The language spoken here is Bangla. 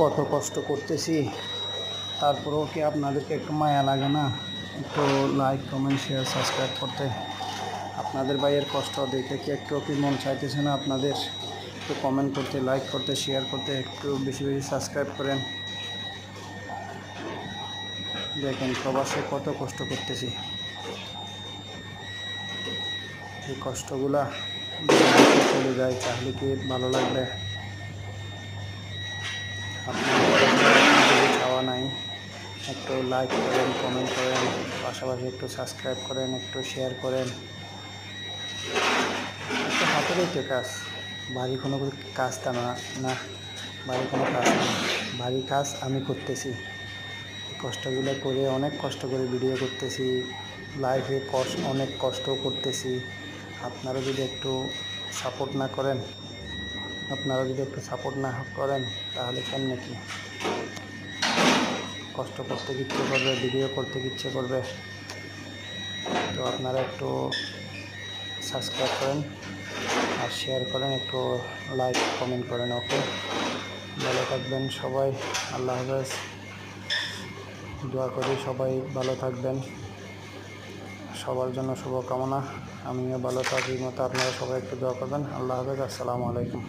কত কষ্ট করতেছি, তারপরেও কি আপনাদেরকে একটু মায়া লাগে না একটু লাইক কমেন্ট শেয়ার সাবস্ক্রাইব করতে? আপনাদের ভাইয়ের কষ্ট দেখে কি একটু কি মন চাইতেছে না আপনাদের একটু কমেন্ট করতে, লাইক করতে, শেয়ার করতে, একটু বেশি বেশি সাবস্ক্রাইব করেন? দেখেন প্রবাসে কত কষ্ট করতেছি, এই কষ্টগুলা যদি চলে যায় তাহলে কি ভালো লাগবে? আপনাদের কিছু চাওয়া নাই, একটু লাইক করেন, কমেন্ট করেন, পাশাপাশি একটু সাবস্ক্রাইব করেন, একটু শেয়ার করেন। একটু হাতেরই তো কাজ, ভারী কোনো কাজ তা না, না ভারী কোনো কাজ না, ভারী কাজ আমি করতেছি। এই কষ্টগুলো করে, অনেক কষ্ট করে ভিডিও করতেছি, লাইফে অনেক কষ্ট করতেছি। আপনারা যদি একটু সাপোর্ট না করেন, তাহলে কেমনে কি? কষ্ট করতে ইচ্ছে করবে, ভিডিও করতে ইচ্ছে করবে। তো আপনারা একটু সাবস্ক্রাইব করেন আর শেয়ার করেন, একটু লাইক কমেন্ট করেন। ওকে, ভালো থাকবেন সবাই, আল্লাহ হাফেজ। দোয়া করি সবাই ভালো থাকবেন, সবার জন্য শুভকামনা। আমিও ভালো থাকি মতো আপনারা সবাই একটু দোয়া করবেন। আল্লাহ হাফেজ, আসসালামু আলাইকুম।